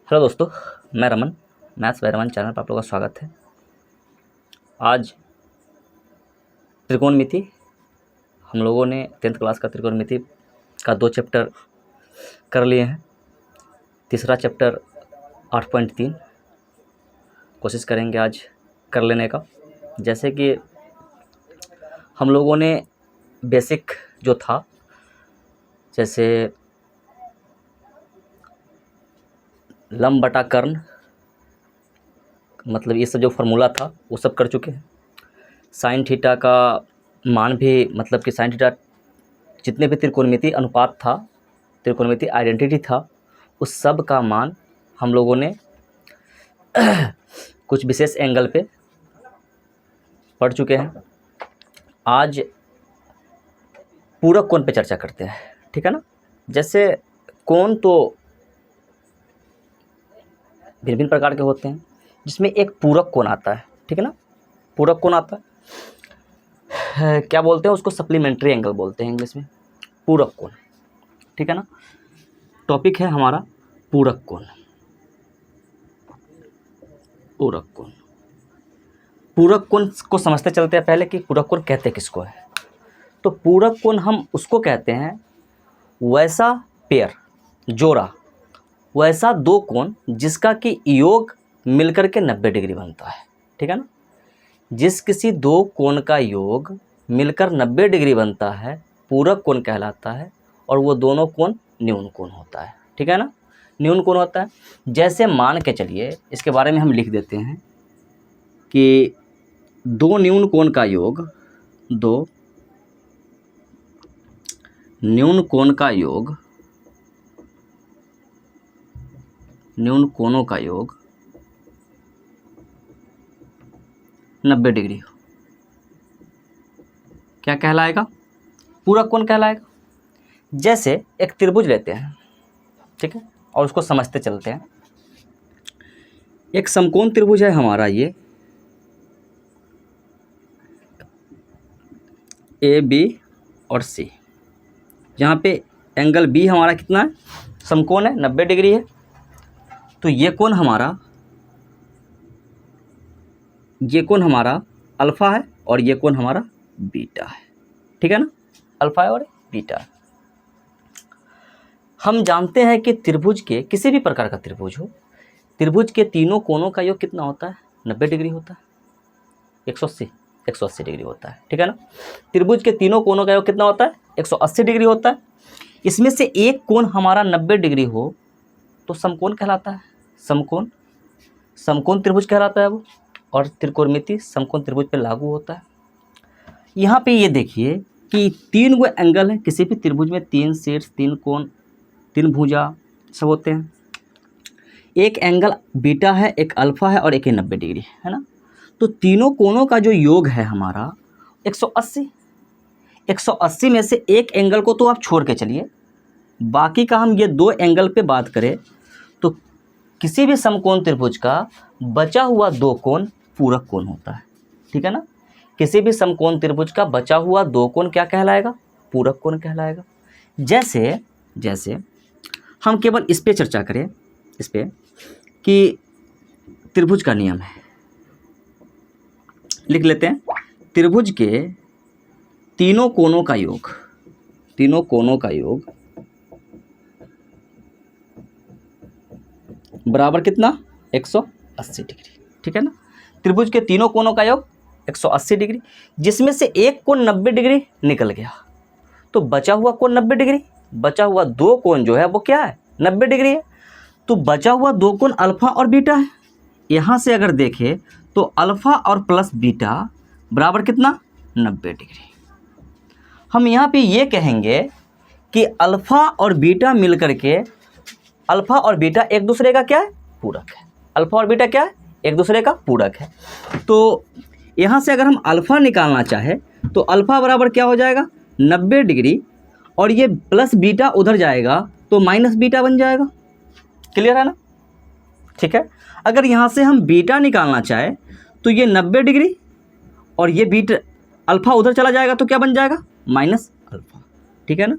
Hello दोस्तों, मैं Raman, maths by Raman channel पर आप लोगों का स्वागत है। आज त्रिकोणमिति हम लोगों ने 10th क्लास का त्रिकोणमिति का 2 चैप्टर कर लिए हैं। तीसरा चैप्टर 8.3 कोशिश करेंगे आज कर लेने का। जैसे कि हम लोगों ने बेसिक जो था, जैसे लंब बटा कर्ण, मतलब ये सब जो फार्मूला था वो सब कर चुके हैं। साइन थीटा का मान भी, मतलब कि साइन थीटा जितने भी त्रिकोणमिति अनुपात था, त्रिकोणमिति आइडेंटिटी था, उस सब का मान हम लोगों ने कुछ विशेष एंगल पे पढ़ चुके हैं। आज पूरक कोण पे चर्चा करते हैं, ठीक है ना। जैसे कोण तो भिन्न भिन्न प्रकार के होते हैं, जिसमें एक पूरक कोण आता है, ठीक है ना। पूरक कोण आता है, क्या बोलते हैं उसको, सप्लीमेंट्री एंगल बोलते हैं इंग्लिश में, पूरक कोण, ठीक है ना। टॉपिक है हमारा पूरक कोण। पूरक कोण, पूरक कोण को समझते चलते हैं पहले कि पूरक कोण कहते किसको है। तो पूरक कोण हम उसको कहते हैं वैसा पेयर, जोड़ा, वैसा दो कोण जिसका कि योग मिलकर के 90 डिग्री बनता है, ठीक है ना। जिस किसी दो कोण का योग मिलकर 90 डिग्री बनता है पूरक कोण कहलाता है, और वो दोनों कोण न्यून कोण होता है, ठीक है ना। न्यून कोण होता है। जैसे मान के चलिए, इसके बारे में हम लिख देते हैं कि दो न्यून कोण का योग, दो न्यून कोण का योग, न्यून कोणों का योग 90 डिग्री हो, क्या कहलाएगा, पूरक कोण कहलाएगा। जैसे एक त्रिभुज लेते हैं, ठीक है, और उसको समझते चलते हैं। एक समकोण त्रिभुज है हमारा ये ए बी और सी। यहाँ पे एंगल बी हमारा कितना है, समकोण है, 90 डिग्री है। तो ये कोण हमारा अल्फा है और ये कोण हमारा बीटा है, ठीक है ना। अल्फा है और बीटा है। हम जानते हैं कि त्रिभुज के, किसी भी प्रकार का त्रिभुज हो, त्रिभुज के तीनों कोणों का योग कितना होता है, 90 डिग्री होता है, 180 डिग्री होता है, ठीक है ना। त्रिभुज के तीनों कोणों का योग कितना होता है, 180 डिग्री होता है। इसमें से एक कोण हमारा 90 डिग्री हो तो समकोण कहलाता है, समकोण त्रिभुज कहलाता है वो, और त्रिकोणमिति समकोण त्रिभुज पे लागू होता है। यहाँ पे ये देखिए कि 3 गो एंगल है किसी भी त्रिभुज में, 3 शीर्ष, 3 कोण, 3 भुजा सब होते हैं। एक एंगल बीटा है, एक अल्फा है और एक 90 डिग्री है ना। तो तीनों कोणों का जो योग है हमारा 180 में से एक एंगल को तो आप छोड़ के चलिए, बाकी का हम ये 2 एंगल पे बात करें तो किसी भी समकोण त्रिभुज का बचा हुआ 2 कोण पूरक कोण होता है, ठीक है ना। किसी भी समकोण त्रिभुज का बचा हुआ 2 कोण क्या कहलाएगा, पूरक कोण कहलाएगा। जैसे हम केवल इस पे चर्चा करें, इस पे कि त्रिभुज का नियम है, लिख लेते हैं। त्रिभुज के तीनों कोणों का योग बराबर कितना, 180 डिग्री, ठीक है ना। त्रिभुज के तीनों कोणों का योग 180 डिग्री, जिसमें से एक कोण 90 डिग्री निकल गया, तो बचा हुआ कोण 90 डिग्री, बचा हुआ 2 कोण जो है वो क्या है, 90 डिग्री है। तो बचा हुआ 2 कोण अल्फा और बीटा है। यहाँ से अगर देखें तो अल्फा और प्लस बीटा बराबर कितना, 90 डिग्री। हम यहाँ पे ये कहेंगे कि अल्फा और बीटा मिलकर के, अल्फा और बीटा एक दूसरे का क्या है, पूरक है। अल्फा और बीटा क्या है, एक दूसरे का पूरक है। तो यहाँ से अगर हम अल्फा निकालना चाहे तो अल्फा बराबर क्या हो जाएगा, 90 डिग्री, और ये प्लस बीटा उधर जाएगा तो माइनस बीटा बन जाएगा। क्लियर है ना, ठीक है। अगर यहाँ से हम बीटा निकालना चाहे तो ये 90 डिग्री और ये बीटा अल्फा उधर चला जाएगा तो क्या बन जाएगा, माइनस अल्फा, ठीक है ना।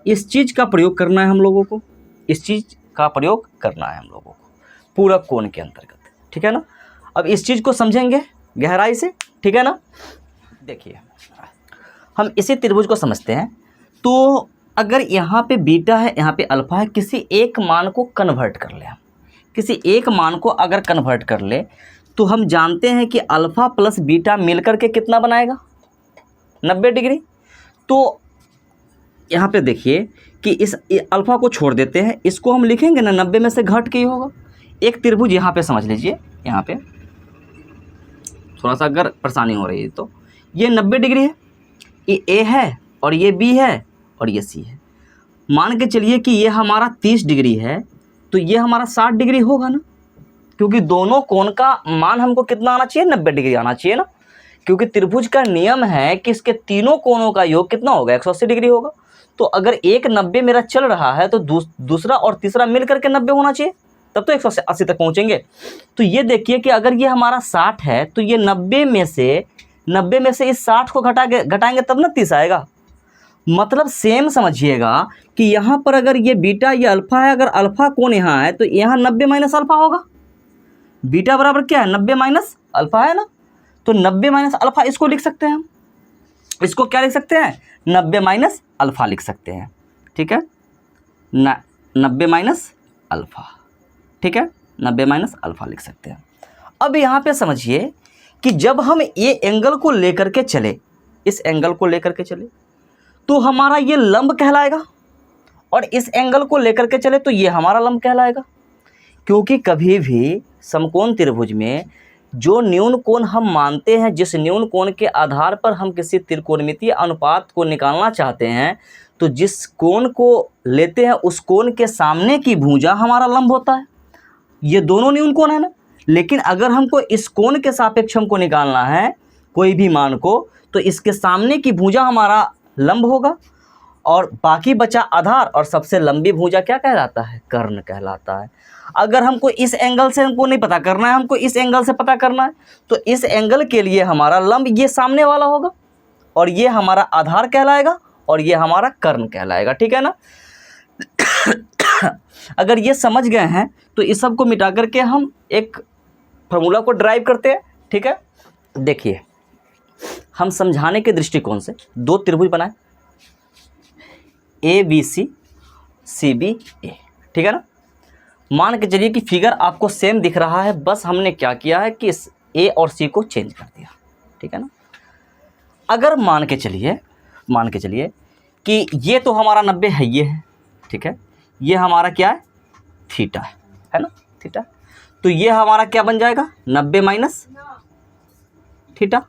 इस चीज़ का प्रयोग करना है हम लोगों को, इस चीज़ का प्रयोग करना है हम लोगों को। पूरक कोण के अंतर्गत, ठीक है ना। अब इस चीज़ को समझेंगे गहराई से, ठीक है ना। देखिए हम इसी त्रिभुज को समझते हैं। तो अगर यहाँ पे बीटा है, यहाँ पे अल्फा है, किसी एक मान को कन्वर्ट कर ले, हम किसी एक मान को अगर कन्वर्ट कर ले तो हम जानते हैं कि अल्फ़ा प्लस बीटा मिलकर के कितना बनाएगा, 90 डिग्री। तो यहाँ पे देखिए कि इस अल्फ़ा को छोड़ देते हैं, इसको हम लिखेंगे ना 90 में से घट के ही होगा। एक त्रिभुज यहाँ पे समझ लीजिए, यहाँ पे थोड़ा सा अगर परेशानी हो रही है तो ये 90 डिग्री है, ये ए है और ये बी है और ये सी है। मान के चलिए कि ये हमारा 30 डिग्री है तो ये हमारा 60 डिग्री होगा ना, क्योंकि दोनों कोण का मान हमको कितना आना चाहिए, 90 डिग्री आना चाहिए ना, क्योंकि त्रिभुज का नियम है कि इसके तीनों कोणों का योग कितना होगा, 180 डिग्री होगा। तो अगर एक 90 मेरा चल रहा है तो दूसरा और तीसरा मिल करके 90 होना चाहिए, तब तो 180 तक पहुँचेंगे। तो ये देखिए कि अगर ये हमारा 60 है तो ये 90 में से इस 60 को घटाएंगे तब ना 30 आएगा। मतलब सेम समझिएगा कि यहाँ पर अगर ये बीटा ये अल्फ़ा है, अगर अल्फ़ा कोण यहाँ है तो यहाँ 90 माइनस अल्फ़ा होगा। बीटा बराबर क्या है, 90 माइनस अल्फ़ा है ना, तो 90 माइनस अल्फ़ा इसको लिख सकते हैं हम। इसको क्या लिख सकते हैं, 90 माइनस अल्फ़ा लिख सकते हैं, ठीक है, 90 माइनस अल्फ़ा, ठीक है, 90 माइनस अल्फ़ा लिख सकते हैं। अब यहाँ पे समझिए कि जब हम ये एंगल को लेकर के चले, इस एंगल को लेकर के चले तो हमारा ये लंब कहलाएगा, और इस एंगल को लेकर के चले तो ये हमारा लंब कहलाएगा। क्योंकि कभी भी समकोण त्रिभुज में जो न्यून कोण हम मानते हैं, जिस न्यून कोण के आधार पर हम किसी त्रिकोणमितीय अनुपात को निकालना चाहते हैं, तो जिस कोण को लेते हैं उस कोण के सामने की भुजा हमारा लंब होता है। ये दोनों न्यून कोण है ना, लेकिन अगर हमको इस कोण के सापेक्ष हमको निकालना है कोई भी मान को, तो इसके सामने की भुजा हमारा लंब होगा, और बाकी बचा आधार, और सबसे लंबी भुजा क्या कहलाता है, कर्ण कहलाता है। अगर हमको इस एंगल से हमको नहीं पता करना है, हमको इस एंगल से पता करना है, तो इस एंगल के लिए हमारा लंब ये सामने वाला होगा, और ये हमारा आधार कहलाएगा, और ये हमारा कर्ण कहलाएगा, ठीक है ना। अगर ये समझ गए हैं तो इस सब को मिटा करके हम एक फार्मूला को ड्राइव करते हैं, ठीक है। देखिए हम समझाने के दृष्टिकोण से दो त्रिभुज बनाए, A B C, C B ए, ठीक है ना। मान के चलिए कि फिगर आपको सेम दिख रहा है, बस हमने क्या किया है कि इस ए और सी को चेंज कर दिया, ठीक है ना। अगर मान के चलिए कि ये तो हमारा 90 है, ये है, ठीक है, ये हमारा क्या है, थीटा है ना, थीटा। तो ये हमारा क्या बन जाएगा, 90 माइनस थीटा,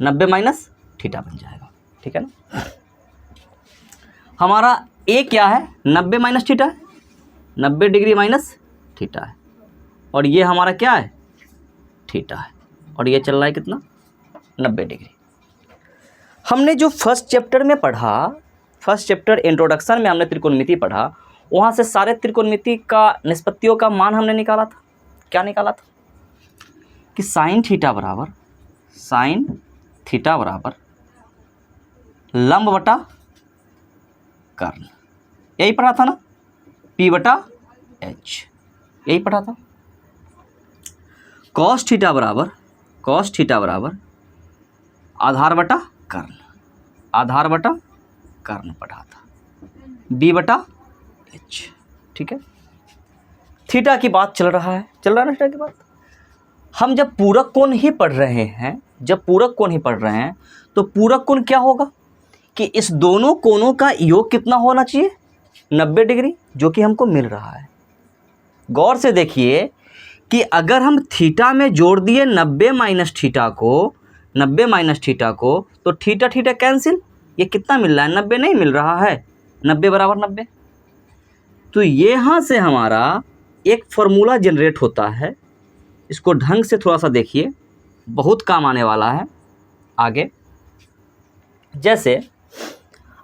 90 माइनस थीटा बन जाएगा, ठीक है ना। हमारा ए क्या है, 90 माइनस थीटा है, 90 डिग्री माइनस थीटा है, और ये हमारा क्या है, थीटा है, और ये चल रहा है कितना, 90 डिग्री। हमने जो फर्स्ट चैप्टर में पढ़ा, फर्स्ट चैप्टर इंट्रोडक्शन में हमने त्रिकोणमिति पढ़ा, वहाँ से सारे त्रिकोणमिति का निष्पत्तियों का मान हमने निकाला था। क्या निकाला था कि साइन थीटा बराबर लंब बटा कर्ण, यही पढ़ा था ना, P बटा H, यही पढ़ा था। कॉस थीटा बराबर आधार बटा कर्ण पढ़ा था, B बटा H, ठीक है। थीटा की बात चल रहा है ना, थीटा की बात। हम जब पूरक कोण ही पढ़ रहे हैं, तो पूरक कोण क्या होगा कि इस दोनों कोणों का योग कितना होना चाहिए, 90 डिग्री, जो कि हमको मिल रहा है। गौर से देखिए कि अगर हम थीटा में जोड़ दिए 90 माइनस थीटा को, तो थीटा कैंसिल, ये कितना मिल रहा है, 90 नहीं मिल रहा है, 90 बराबर 90। तो यहाँ से हमारा एक फॉर्मूला जनरेट होता है, इसको ढंग से थोड़ा सा देखिए, बहुत काम आने वाला है आगे। जैसे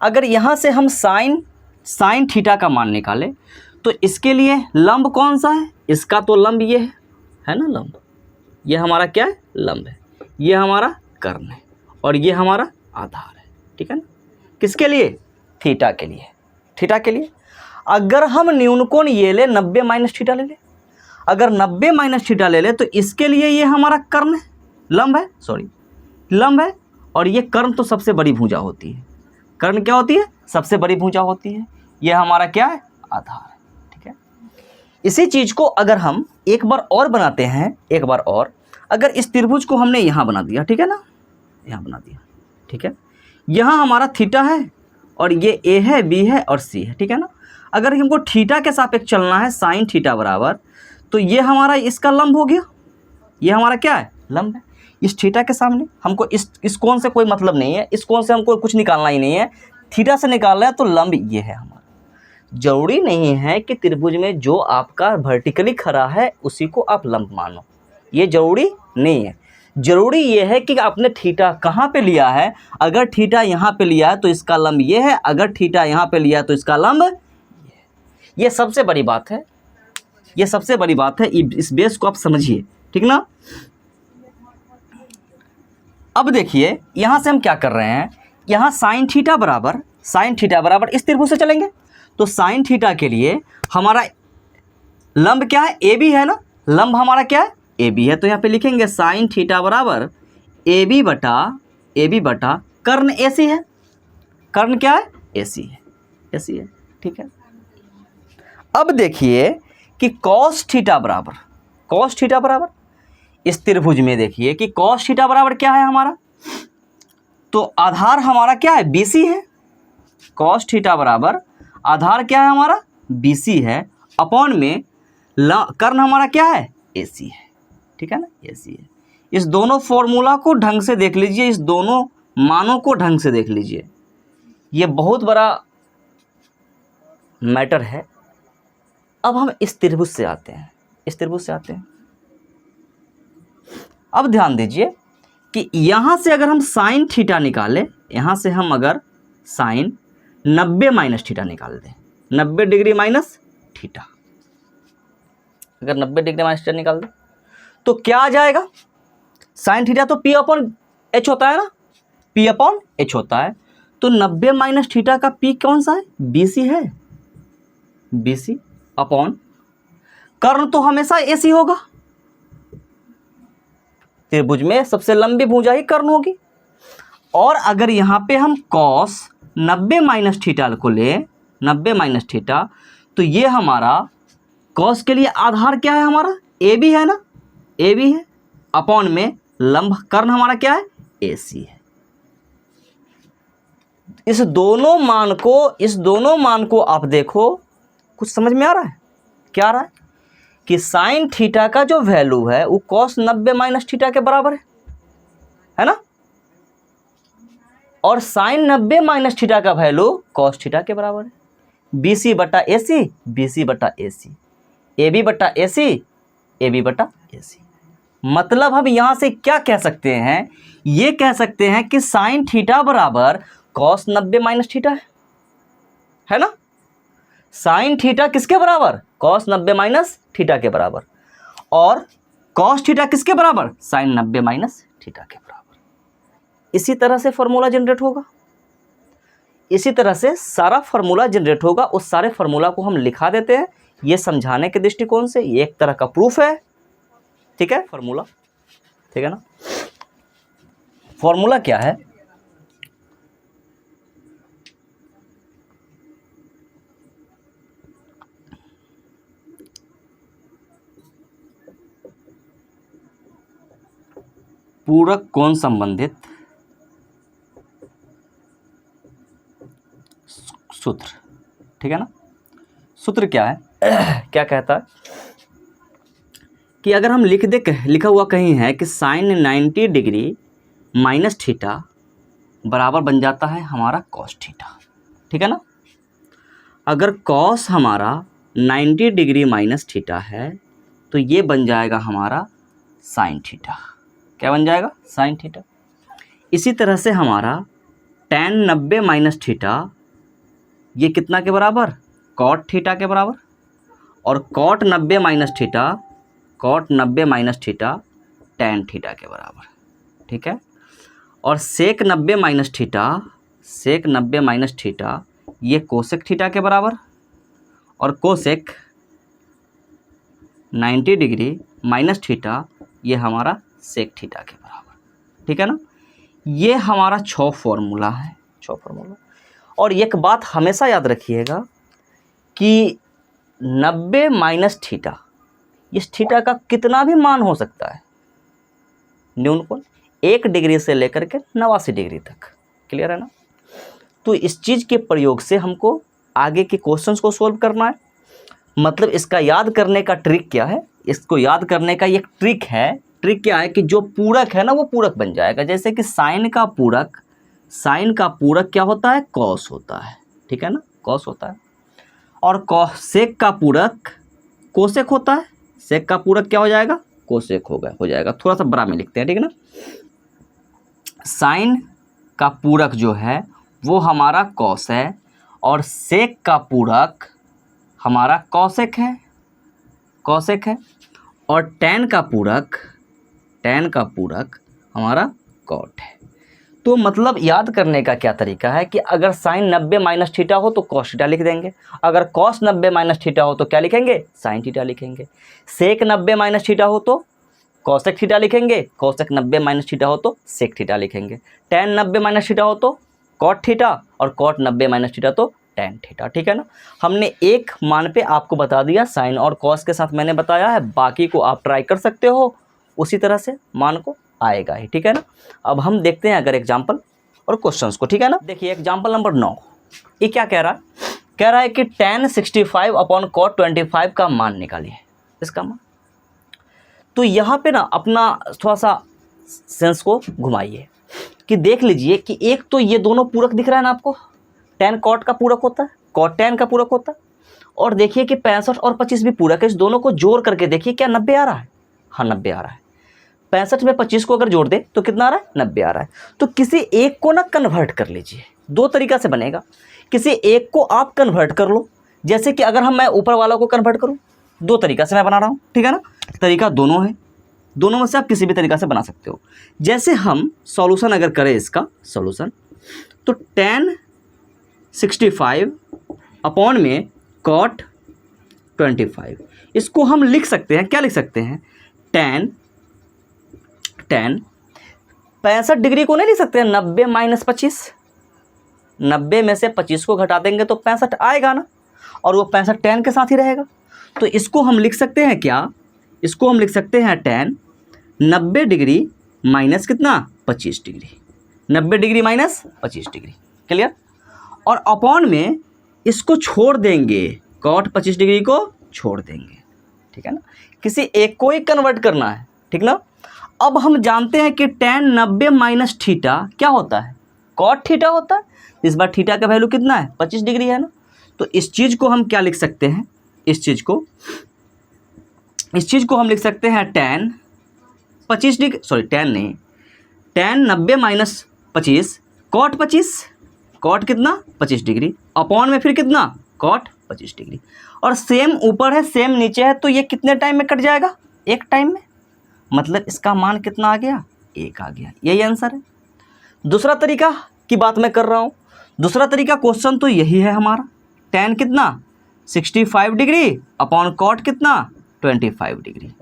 अगर यहाँ से हम साइन थीटा का मान निकालें, तो इसके लिए लंब कौन सा है, इसका तो लंब ये है ना, लंब ये हमारा क्या है, लंब है, ये हमारा कर्ण है, और ये हमारा आधार है, ठीक है ना। किसके लिए, थीटा के लिए। अगर हम न्यून कोण ये ले 90 माइनस थीटा ले ले, अगर 90 माइनस थीटा ले ले तो इसके लिए ये हमारा कर्ण है, लंब है, सॉरी लंब है, और ये कर्ण तो सबसे बड़ी भुजा होती है। कर्ण क्या होती है? सबसे बड़ी भुजा होती है। ये हमारा क्या है? आधार है। ठीक है, इसी चीज को अगर हम एक बार और बनाते हैं, एक बार और, अगर इस त्रिभुज को हमने यहाँ बना दिया, ठीक है ना, यहाँ बना दिया, ठीक है, यहाँ हमारा थीटा है और ये ए है, बी है और सी है, ठीक है ना। अगर हमको थीटा के सापेक्ष चलना है, साइन थीटा बराबर, तो ये हमारा इसका लंब हो गया, ये हमारा क्या है? लंब है। इस थीटा के सामने हमको इस कोण से कोई मतलब नहीं है, इस कोण से हमको कुछ निकालना ही नहीं है, थीटा से निकालना है, तो लंब ये है हमारा। जरूरी नहीं है कि त्रिभुज में जो आपका वर्टिकली खड़ा है उसी को आप लंब मानो, ये जरूरी नहीं है। जरूरी ये है कि आपने थीटा कहाँ पे लिया है। अगर थीटा यहाँ पे लिया है तो इसका लंब ये है, अगर थीटा यहाँ पे लिया है तो इसका लंब ये है। ये सबसे बड़ी बात है, ये सबसे बड़ी बात है, इस बेस को आप समझिए, ठीक ना। अब देखिए यहाँ से हम क्या कर रहे हैं, यहाँ साइन थीटा बराबर इस त्रिभुज से चलेंगे, तो साइन थीटा के लिए हमारा लंब क्या है? ए बी है ना, लंब हमारा क्या है? ए बी है। तो यहाँ पे लिखेंगे साइन थीटा बराबर ए बी बटा कर्ण ए सी है। कर्ण क्या है? ए सी है, ए सी है, ठीक है। अब देखिए कि कॉस थीटा बराबर इस त्रिभुज में देखिए कि कॉस थीटा बराबर क्या है हमारा, तो आधार हमारा क्या है? BC है। कॉस थीटा बराबर आधार क्या है हमारा? BC है, अपॉन में कर्ण हमारा क्या है? AC है, ठीक है ना, AC है। इस दोनों फॉर्मूला को ढंग से देख लीजिए, इस दोनों मानों को ढंग से देख लीजिए, ये बहुत बड़ा मैटर है। अब हम इस त्रिभुज से आते हैं, अब ध्यान दीजिए कि यहाँ से अगर हम साइन थीटा निकालें, यहाँ से हम अगर साइन 90 माइनस थीटा निकाल दें, 90 डिग्री माइनस थीटा, अगर 90 डिग्री माइनस थीटा निकाल दें तो क्या आ जाएगा? साइन थीटा तो P अपॉन H होता है ना, P अपॉन H होता है, तो 90 माइनस थीटा का P कौन सा है? BC है, BC अपॉन कर्ण तो हमेशा AC होगा, त्रिभुज में सबसे लंबी भुजा ही कर्ण होगी। और अगर यहाँ पे हम कॉस 90 माइनस थीटा को ले, 90 माइनस थीटा, तो ये हमारा कॉस के लिए आधार क्या है हमारा? ए बी है ना, ए बी है, अपॉन में लंब कर्ण हमारा क्या है? AC है। इस दोनों मान को आप देखो, कुछ समझ में आ रहा है? क्या आ रहा है कि साइन थीटा का जो वैल्यू है वो कॉस 90 माइनस थीटा के बराबर है ना, और साइन 90 माइनस थीटा का वैल्यू कॉस थीटा के बराबर है। BC बटा AC, BC बटा AC, AB बटा AC, AB बटा AC। मतलब हम यहाँ से क्या कह सकते हैं? ये कह सकते हैं कि साइन थीटा बराबर कॉस 90 माइनस थीटा है ना। साइन थीटा किसके बराबर? कॉस 90 माइनस थीटा के बराबर, और कॉस थीटा किसके बराबर? साइन 90 माइनस थीटा के बराबर। इसी तरह से फॉर्मूला जनरेट होगा, इसी तरह से सारा फॉर्मूला जनरेट होगा। उस सारे फॉर्मूला को हम लिखा देते हैं, ये समझाने के दृष्टिकोण से ये एक तरह का प्रूफ है, ठीक है, फॉर्मूला, ठीक है ना। फॉर्मूला क्या है? पूरक कोण संबंधित सूत्र, ठीक है ना। सूत्र क्या है? क्या कहता है कि अगर हम लिखा हुआ कहीं है कि साइन 90 डिग्री माइनस थीटा बराबर बन जाता है हमारा कॉस थीटा, ठीक है ना। अगर कॉस हमारा 90 डिग्री माइनस थीटा है तो ये बन जाएगा हमारा साइन थीटा। क्या बन जाएगा? Sine theta. इसी तरह से हमारा tan 90 माइनस थीटा ये कितना के बराबर? कॉट थीटा के बराबर, और cot 90 minus theta tan theta के बराबर, ठीक है। और सेक 90 माइनस थीटा ये कोसेक थीटा के बराबर, और कोसेक 90 डिग्री माइनस थीटा, ये हमारा सेक थीटा के बराबर, ठीक है ना। ये हमारा 6 फॉर्मूला है, 6 फॉर्मूला। और एक बात हमेशा याद रखिएगा कि 90 माइनस थीटा, इस थीटा का कितना भी मान हो सकता है, न्यूनतम 1 डिग्री से लेकर के 89 डिग्री तक, क्लियर है ना। तो इस चीज़ के प्रयोग से हमको आगे के क्वेश्चंस को सॉल्व करना है। मतलब इसका याद करने का ट्रिक क्या है, इसको याद करने का एक ट्रिक है। ट्रिक क्या है कि जो पूरक है ना वो पूरक बन जाएगा। जैसे कि साइन का पूरक क्या होता है, कॉस होता है, ठीक है ना, कॉस होता है। और सेक का पूरक कोसेक होता है। सेक का पूरक क्या हो जाएगा, कोसेक हो जाएगा। थोड़ा सा बड़ा में लिखते हैं, ठीक है ना। साइन का पूरक जो है वो हमारा कॉस है और सेक का पूरक हमारा कॉसेक है, और टैन का पूरक हमारा कॉट है। तो मतलब याद करने का क्या तरीका है कि अगर साइन 90 माइनस थीटा हो तो कॉस थीटा लिख देंगे, अगर कॉस 90 माइनस थीटा हो तो क्या लिखेंगे, साइन थीटा लिखेंगे। सेक 90 माइनस थीटा हो तो कॉसेक थीटा लिखेंगे, कॉसेक 90 माइनस थीटा हो तो सेक थीटा लिखेंगे। टैन 90 माइनस थीटा हो तो कॉट थीटा, और कॉट 90 माइनस थीटा तो टैन थीटा, ठीक है ना। हमने एक मान पे आपको बता दिया, साइन और कॉस के साथ मैंने बताया है, बाकी को आप ट्राई कर सकते हो, उसी तरह से मान को आएगा ही, ठीक है ना। अब हम देखते हैं अगर एग्जाम्पल और क्वेश्चंस को, ठीक है ना। देखिए एग्जाम्पल नंबर 9, ये क्या कह रहा है कि tan 65 अपॉन cot 25 का मान निकालिए, इसका मान। तो यहाँ पे ना अपना थोड़ा सा सेंस को घुमाइए कि देख लीजिए कि एक तो ये दोनों पूरक दिख रहा है ना आपको, tan cot का पूरक होता है, cot tan का पूरक होता है। और देखिए कि 65 और 25 भी पूरक है, इस दोनों को जोड़ करके देखिए क्या 90 आ रहा है, हाँ 90 आ रहा है। 65 में 25 को अगर जोड़ दे तो कितना आ रहा है, 90 आ रहा है। तो किसी एक को ना कन्वर्ट कर लीजिए, दो तरीका से बनेगा। किसी एक को आप कन्वर्ट कर लो, जैसे कि अगर मैं ऊपर वाला को कन्वर्ट करूं, दो तरीका से मैं बना रहा हूं, ठीक है ना। तरीका दोनों है, दोनों में से आप किसी भी तरीका से बना सकते हो। जैसे हम सॉल्यूशन अगर करें इसका सॉल्यूशन, तो tan 65 अपॉन में cot 25, इसको हम लिख सकते हैं, क्या लिख सकते हैं, tan 65 डिग्री को नहीं लिख सकते हैं 90 माइनस 25, 90 में से 25 को घटा देंगे तो 65 आएगा ना, और वो 65 tan के साथ ही रहेगा। तो इसको हम लिख सकते हैं क्या, इसको हम लिख सकते हैं tan 90 डिग्री माइनस कितना, 25 degree, 90 degree minus 25 degree, clear. और अपॉन में इसको छोड़ देंगे, cot 25 डिग्री को छोड़ देंगे, ठीक है ना। किसी एक को ही कन्वर्ट करना है, ठीक ना। अब हम जानते हैं कि tan 90 माइनस थीटा क्या होता है, cot थीटा होता है। इस बार थीटा का वैल्यू कितना है, 25 डिग्री है ना। तो इस चीज़ को हम क्या लिख सकते हैं, इस चीज़ को हम लिख सकते हैं tan 25 डिग्री, सॉरी tan नहीं, tan 90 माइनस 25 cot 25, cot कितना 25 डिग्री, अपॉन में फिर कितना cot 25 डिग्री। और सेम ऊपर है सेम नीचे है, तो ये कितने टाइम में कट जाएगा, एक टाइम में। मतलब इसका मान कितना आ गया, 1 आ गया, यही आंसर है। दूसरा तरीका की बात मैं कर रहा हूँ, दूसरा तरीका क्वेश्चन तो यही है हमारा, tan कितना 65 डिग्री अपॉन cot कितना 25 डिग्री।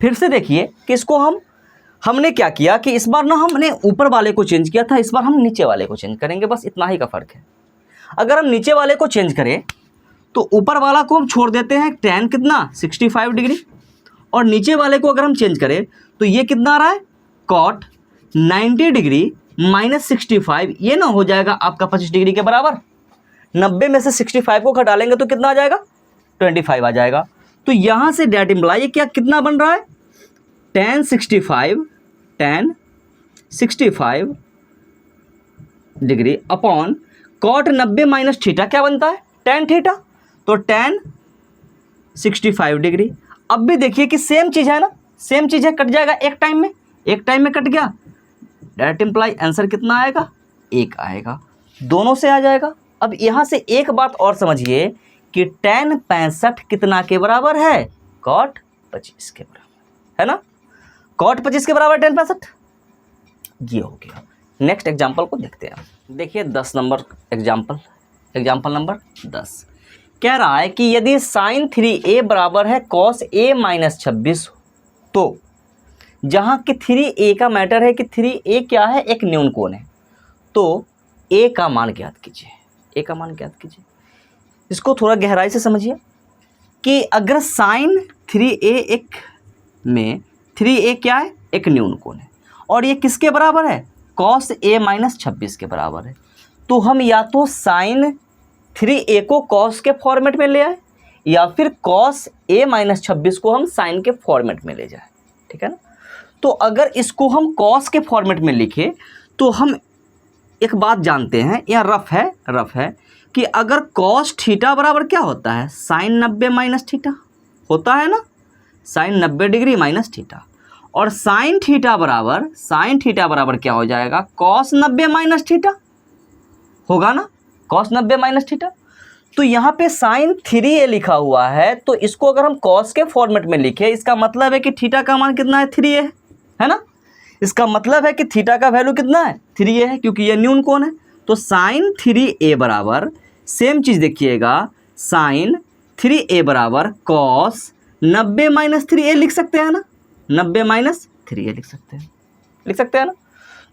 फिर से देखिए कि इसको हमने क्या किया कि इस बार ना हमने ऊपर वाले को चेंज किया था, इस बार हम नीचे वाले को चेंज करेंगे, बस इतना ही का फ़र्क है। अगर हम नीचे वाले को चेंज करें तो ऊपर वाला को हम छोड़ देते हैं, tan कितना 65 डिग्री, और नीचे वाले को अगर हम चेंज करें तो ये कितना आ रहा है, cot 90 डिग्री माइनस 65, ये ना हो जाएगा आपका 25 डिग्री के बराबर। 90 में से 65 को घटा लेंगे तो कितना आ जाएगा, 25 आ जाएगा। तो यहाँ से डेट इम्प्लाई क्या कितना बन रहा है, tan 65 degree upon cot 90 minus theta क्या बनता है, tan थीटा। तो tan 65 डिग्री। अब भी देखिए कि सेम चीज़ है ना, सेम चीज़ है, कट जाएगा एक टाइम में कट गया। डेट इम्प्लाई आंसर कितना आएगा, 1 आएगा, दोनों से आ जाएगा। अब यहाँ से एक बात और समझिए कि tan 65 कितना के बराबर है, cot 25 के बराबर है ना। cot 25 के बराबर tan 65, ये हो गया। नेक्स्ट एग्जाम्पल को देखते हैं। देखिए 10 नंबर एग्जाम्पल नंबर 10, कह रहा है कि यदि साइन 3a बराबर है कॉस a माइनस 26 तो जहाँ कि 3a का मैटर है कि 3a क्या है, एक न्यून कोण है, तो a का मान ज्ञात कीजिए, a का मान ज्ञात कीजिए। इसको थोड़ा गहराई से समझिए कि अगर साइन 3a एक में 3a क्या है, एक न्यून कोण है, और ये किसके बराबर है, कॉस a माइनस 26 के बराबर है, तो हम या तो साइन 3a को कॉस के फॉर्मेट में ले आए या फिर कॉस a माइनस 26 को हम साइन के फॉर्मेट में ले जाए, ठीक है ना। तो अगर इसको हम कॉस के फॉर्मेट में लिखे तो हम एक बात जानते हैं, यह रफ है कि अगर कॉस थीटा बराबर क्या होता है, साइन 90 माइनस थीटा होता है ना, साइन 90 डिग्री माइनस थीटा, और साइन थीटा बराबर क्या हो जाएगा, कॉस 90 माइनस थीटा होगा ना, कॉस 90 माइनस थीटा। तो यहाँ पे साइन 3a लिखा हुआ है, तो इसको अगर हम कॉस के फॉर्मेट में लिखे, इसका मतलब है कि थीटा का मान कितना है, 3a है ना। इसका मतलब है कि थीटा का वैल्यू कितना है, 3a है, क्योंकि ये न्यून कोण है। तो साइन 3a बराबर सेम चीज़ देखिएगा, साइन 3a बराबर कॉस 90 माइनस 3a लिख सकते हैं ना, 90 माइनस 3a लिख सकते हैं ना।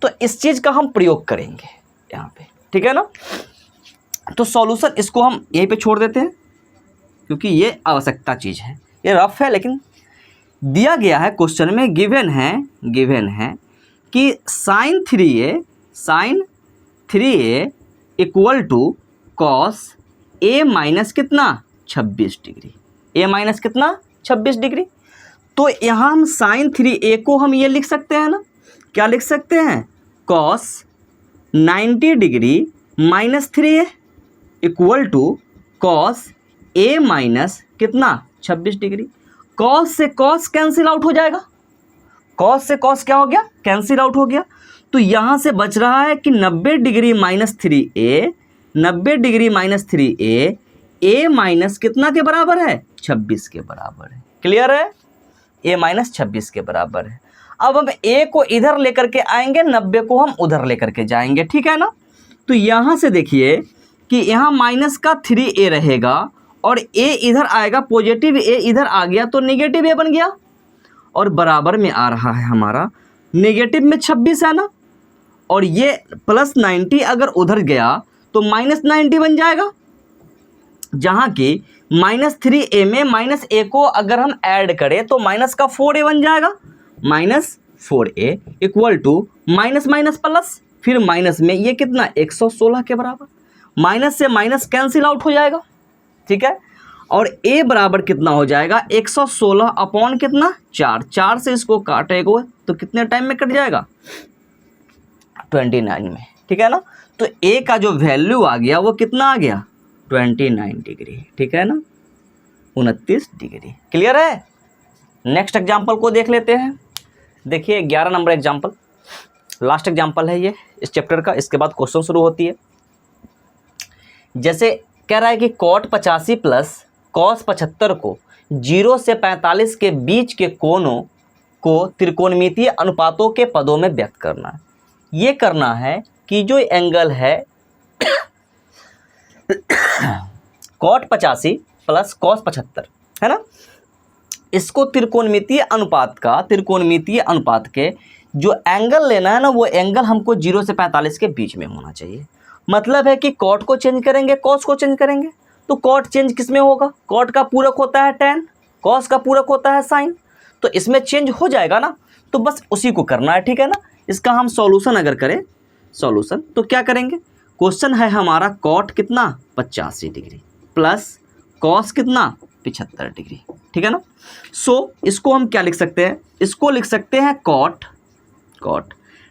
तो इस चीज़ का हम प्रयोग करेंगे यहाँ पे, ठीक है ना। तो सॉल्यूशन इसको हम यहीं पे छोड़ देते हैं क्योंकि ये आवश्यकता चीज़ है, ये रफ है लेकिन दिया गया है क्वेश्चन में, गिवन है कि sine 3a equal to cos a minus कितना 26 डिग्री, a माइनस कितना 26 डिग्री। तो यहाँ हम साइन 3a को हम ये लिख सकते हैं ना, क्या लिख सकते हैं, cos 90 degree minus 3a equal to cos a minus कितना 26 डिग्री। कॉस से कॉस कैंसिल आउट हो जाएगा, कॉस से कॉस क्या हो गया, कैंसिल आउट हो गया। तो यहाँ से बच रहा है कि 90 degree minus 3a, 90 degree minus 3a, a minus कितना के बराबर है, 26 के बराबर है। क्लियर है, a माइनस 26 के बराबर है। अब हम a को इधर लेकर के आएंगे, 90 को हम उधर लेकर के जाएंगे, ठीक है ना। तो यहाँ से देखिए कि यहाँ माइनस का 3a रहेगा और a इधर आएगा, पॉजिटिव a इधर आ गया तो नेगेटिव a बन गया, और बराबर में आ रहा है हमारा, नेगेटिव में 26 है ना, और ये प्लस 90 अगर उधर गया तो माइनस 90 बन जाएगा, जहाँ की माइनस 3a में माइनस a को अगर हम ऐड करें तो माइनस का 4a बन जाएगा, minus 4a equal to minus minus plus, फिर माइनस में ये कितना 116 के बराबर, माइनस से माइनस कैंसिल आउट हो जाएगा, ठीक है। और a बराबर कितना हो जाएगा, 116 अपॉन कितना 4 से इसको काटेगा तो कितने टाइम में कट जाएगा, 29 में, ठीक है ना। तो a का जो वैल्यू आ गया वो कितना आ गया, 29 डिग्री, ठीक है ना, 29 डिग्री। क्लियर है। नेक्स्ट एग्जाम्पल को देख लेते हैं। देखिए 11 नंबर एग्जाम्पल, लास्ट एग्जाम्पल है ये इस चैप्टर का, इसके बाद क्वेश्चन शुरू होती है। जैसे कह रहा है कि कॉट 85 प्लस कॉस 75 को 0 से 45 के बीच के कोणों को त्रिकोणमितीय अनुपातों के पदों में व्यक्त करना है। ये करना है कि जो एंगल है कॉट 85 प्लस कॉस 75 है ना, इसको त्रिकोणमितीय अनुपात के जो एंगल लेना है ना, वो एंगल हमको 0 से 45 के बीच में होना चाहिए। मतलब है कि कॉट को चेंज करेंगे, कॉस को चेंज करेंगे, तो कॉट चेंज किस में होगा, कॉट का पूरक होता है टेन, कॉस का पूरक होता है साइन, तो इसमें चेंज हो जाएगा ना, तो बस उसी को करना है, ठीक है ना। इसका हम सॉल्यूशन अगर करें, सॉल्यूशन तो क्या करेंगे, क्वेश्चन है हमारा कॉट कितना 85 डिग्री प्लस कॉस कितना 75 डिग्री, ठीक है ना। सो इसको हम क्या लिख सकते हैं, इसको लिख सकते हैं cot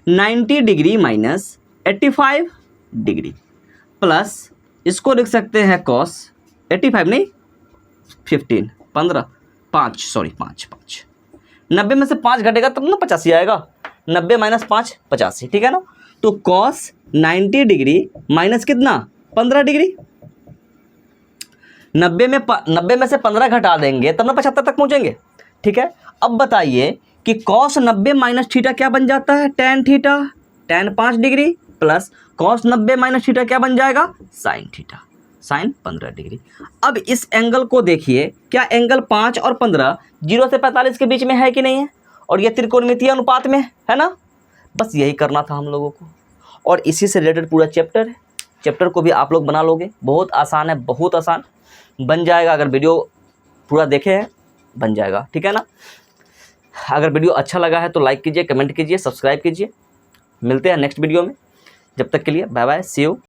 90 degree minus 85 degree plus इसको लिख सकते हैं कॉस 85 नहीं 15 15 5 90 में से 5 घटेगा तब ना 85 आएगा, 90 माइनस 5 85, ठीक है ना। तो कॉस 90 डिग्री माइनस कितना 15 डिग्री, 90 में से 15 घटा देंगे तब ना 75 तक पहुँचेंगे, ठीक है। अब बताइए कि कॉस 90 माइनस थीटा क्या बन जाता है, tan theta, ten 5 degree plus cos 90 minus theta क्या बन जाएगा, साइन थीटा। Sign 15 degree. अब इस एंगल को देखिए, क्या एंगल 5 और 15 0 से 45 के बीच में है कि नहीं है, और ये त्रिकोणमितीय अनुपात में है ना। बस यही करना था हम लोगों को, और इसी से रिलेटेड पूरा चैप्टर है। चैप्टर को भी आप लोग बना लोगे, बहुत आसान है, बहुत आसान बन जाएगा। अगर वीडियो पूरा देखे हैं बन जाएगा, ठीक है ना। अगर वीडियो अच्छा लगा है तो लाइक कीजिए, कमेंट कीजिए, सब्सक्राइब कीजिए। मिलते हैं नेक्स्ट वीडियो में, जब तक के लिए बाय बाय, सी यू।